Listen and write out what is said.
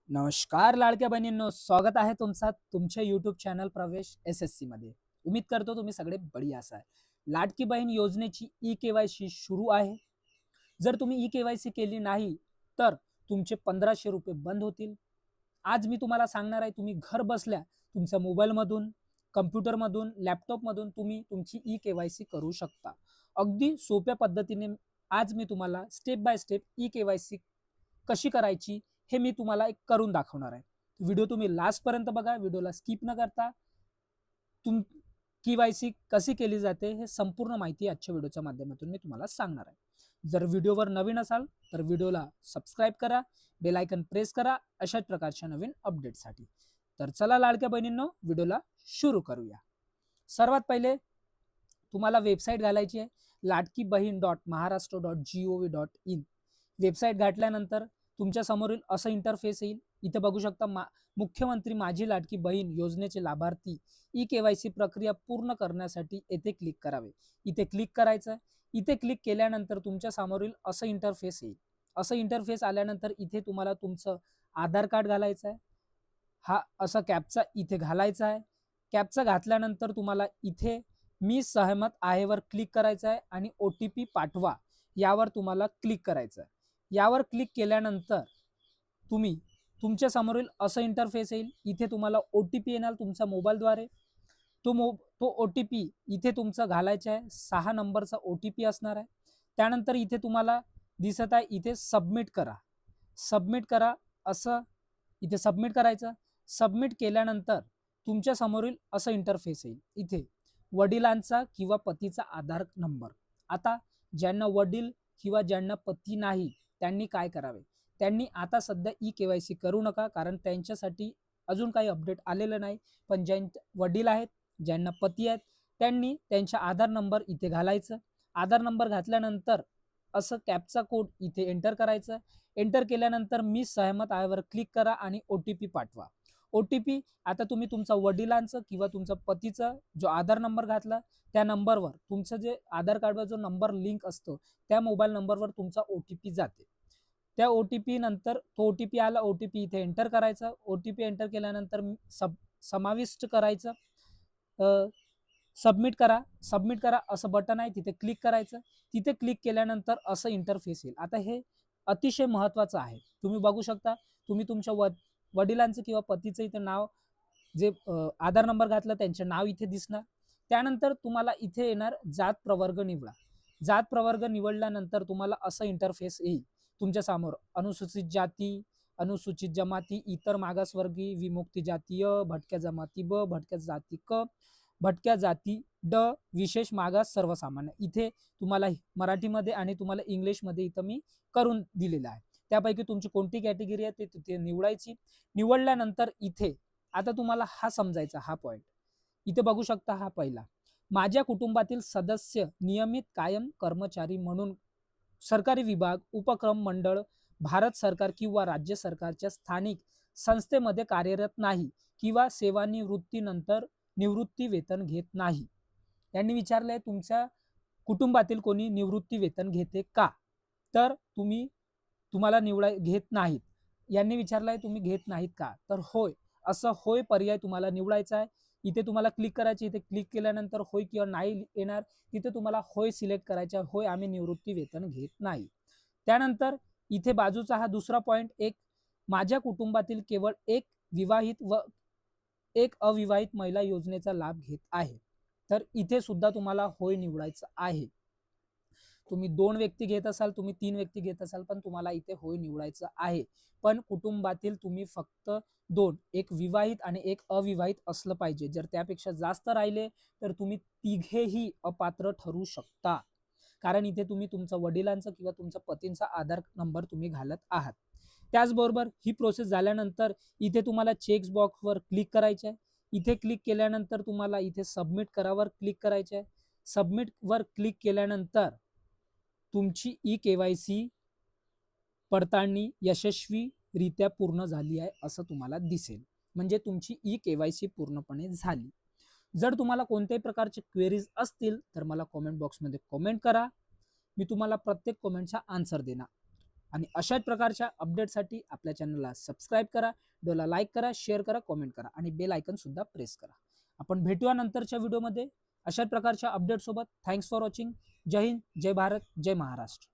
नमस्कार लाडक्या बहिणींनो, स्वागत आहे तुमचा तुमच्या यूट्यूब चॅनल प्रवेश SSC मध्ये। उम्मीद करतो तुम्ही सगळे बढिया असाल। लाडकी बहीण योजनेची ई-KYC सुरू आहे। जर तुम्ही ई-KYC केली नाही तर तुमचे 1500 रुपये बंद होतील। आज मी तुम्हाला सांगणार आहे, तुम्ही घर बसल्या तुमच्या मोबाईलमधून, कम्प्युटरमधून, लॅपटॉपमधून तुम्ही तुमची ई-KYC करू शकता। अगदी सोप्या पद्धतीने आज मी तुम्हाला स्टेप बाय स्टेप ई-KYC कशी करायची हे मी तुम्हाला एक करून दाखवणार आहे। व्हिडिओ तुम्ही लास्ट पर्यंत बघा, व्हिडिओला स्किप न करता। तुम KYC कशी केली जाते हे संपूर्ण माहिती आजच्या व्हिडिओच्या माध्यमातून मी तुम्हाला सांगणार आहे। जर व्हिडिओवर नवीन असाल तर व्हिडिओला सबस्क्राइब करा, बेल आयकन प्रेस करा अशाच प्रकारच्या नवीन अपडेटसाठी। तर चला लाडक्या बहिणींनो, व्हिडिओला सुरू करूया। सर्वात पहिले तुम्हाला वेबसाईट घालायची आहे ladkibhin.maharashtra.gov.in। वेबसाईट घातल्यानंतर तुमच्या समोरील असं इंटरफेस येईल। इथे बघू शकता मुख्यमंत्री माझी लाडकी बहीण योजनेचे लाभार्थी ई-KYC प्रक्रिया पूर्ण करण्यासाठी येथे क्लिक करावे। इथे क्लिक करायचं। इथे क्लिक केल्यानंतर तुमच्या समोरील असं इंटरफेस येईल। असं इंटरफेस आल्यानंतर इथे तुम्हाला तुमचं आधार कार्ड घालायचं आहे। हा असा कॅप्चा इथे घालायचा आहे। कॅप्चा घातल्यानंतर तुम्हाला इथे मी सहमत आहे वर क्लिक करायचं आहे आणि OTP पाठवा यावर तुम्हाला क्लिक करायचं आहे। यावर क्लिक केल्यानंतर तुम्ही तुमच्या समोरील असं इंटरफेस येईल। इथे तुम्हाला OTP येणार तुमच्या मोबाईलद्वारे। तो OTP इथे तुमचा घालायचा आहे। 6 नंबरचा OTP असणार आहे। त्यानंतर इथे तुम्हाला दिसत आहे इथे सबमिट करा, सबमिट करा असं इथे सबमिट करायचं। सबमिट केल्यानंतर तुमच्या समोरील असं इंटरफेस येईल। इथे वडिलांचा किंवा पतीचा आधार नंबर। आता ज्यांना वडील किंवा ज्यांना पती नाही त्यांनी काय करावे, त्यांनी आता सध्या ई-KYC करू नका, कारण त्यांच्यासाठी अजून काही अपडेट आलेलं नाही। पण ज्यांचे वडील आहेत, ज्यांना पती आहेत, त्यांनी त्यांचा आधार नंबर इथे घालायचं। आधार नंबर घातल्यानंतर असं कॅप्चा कोड इथे एंटर करायचं। एंटर केल्यानंतर मी सहमत आहे वर क्लिक करा आणि OTP पाठवा। OTP आता तुम्ही तुमचा वडिलांचं किंवा तुमचा पतीचा जो आधार नंबर घातला त्या नंबरवर तुमचं जे आधार कार्डवर जो नंबर लिंक असतो त्या मोबाईल नंबरवर तुमचा OTP जाते। त्या OTP नंतर तो OTP आला, OTP इथे एंटर करायचा। OTP एंटर केल्यानंतर समाविष्ट करायचं। सबमिट करा, सबमिट करा असं बटन आहे, तिथे क्लिक करायचं। तिथे क्लिक केल्यानंतर असं इंटरफेस येईल। आता हे अतिशय महत्त्वाचं आहे। तुम्ही बघू शकता, तुम्ही तुमच्या वडिलांचं किंवा पतीचं इथे नाव जे आधार नंबर घातला त्यांचे नाव इथे दिसणार। त्यानंतर तुम्हाला इथे येणार जात प्रवर्ग निवडा। जात प्रवर्ग निवडल्यानंतर तुम्हाला असं इंटरफेस येईल तुमच्या समोर। अनुसूचित जाती, अनुसूचित जमाती, इतर मागासवर्गीय, विमुक्ती जातीय, भटक्या जमाती ब, भटक्या जाती क, भटक्या जाती ड, विशेष मागास, सर्वसामान्य। इथे तुम्हाला मराठीमध्ये आणि तुम्हाला इंग्लिशमध्ये इथं मी करून दिलेलं आहे। त्यापैकी तुमची कोणती कॅटेगरी आहे ते तिथे निवडायची। निवडल्यानंतर इथे आता तुम्हाला हा समजायचा हा पॉइंट इथे बघू शकता। हा पहिला, माझ्या कुटुंबातील सदस्य नियमित कायम कर्मचारी म्हणून सरकारी विभाग, उपक्रम, मंडळ, भारत सरकार किंवा राज्य सरकारच्या स्थानिक संस्थेमध्ये कार्यरत नाही किंवा सेवानिवृत्तीनंतर निवृत्ती वेतन घेत नाही। यांनी विचारलंय तुमच्या कुटुंबातील कोणी निवृत्ती वेतन घेते का, तर तुम्हाला घेत नाहीत। यांनी विचारलंय तुम्ही घेत नाहीत का, तर होय असं होय पर्याय तुम्हाला निवडायचा आहे। इथे तुम्हाला क्लिक करायचे। इथे क्लिक केल्यानंतर होय किंवा नाही येणार, तिथे तुम्हाला होय सिलेक्ट करायचा। होय आम्ही निवृत्ती वेतन घेत नाही। त्यानंतर इथे बाजूचा हा दुसरा पॉइंट, एक माझ्या कुटुंबातील केवळ एक विवाहित व एक अविवाहित महिला योजनेचा लाभ घेत आहे, तर इथे सुद्धा तुम्हाला होय निवडायचं आहे। तुम्ही 2 व्यक्ती घेत असाल, तुम्ही 3 व्यक्ती घेत असाल, पण तुम्हाला इथे होय निवडायचं आहे। पण कुटुंबातील तुम्ही फक्त 2, एक विवाहित आणि एक अविवाहित असलं पाहिजे। जर त्यापेक्षा जास्त राहिले तर तुम्ही तिघेही अपात्र ठरू शकता, कारण इथे तुम्ही तुमच्या वडिलांचा किंवा तुमच्या पतींचा आधार नंबर तुम्ही घालत आहात। त्याचबरोबर ही प्रोसेस झाल्यानंतर इथे तुम्हाला चेक बॉक्सवर क्लिक करायचं आहे। इथे क्लिक केल्यानंतर तुम्हाला इथे सबमिट करावर क्लिक करायचं आहे। सबमिट वर क्लिक केल्यानंतर तुमची ई-KYC पडताळणी यशस्वीरित्या पूर्ण झाली आहे असं तुम्हाला दिसेल, म्हणजे तुमची ई-KYC पूर्णपणे झाली। जर तुम्हाला कोणत्याही प्रकारचे क्वेरीज असतील तर मला कमेंट बॉक्समध्ये कमेंट करा, मी तुम्हाला प्रत्येक कमेंटचा आन्सर देणार। आणि अशाच प्रकारच्या अपडेटसाठी आपल्या चॅनलला सबस्क्राईब करा, व्हिडिओला लाईक करा, शेअर करा, कमेंट करा आणि बेल आयकन सुद्धा प्रेस करा. आपण भेटूया नंतरच्या व्हिडिओमध्ये अशाच प्रकारच्या अपडेट सोबत. Thanks for watching. जय हिंद, जय भारत, जय महाराष्ट्र.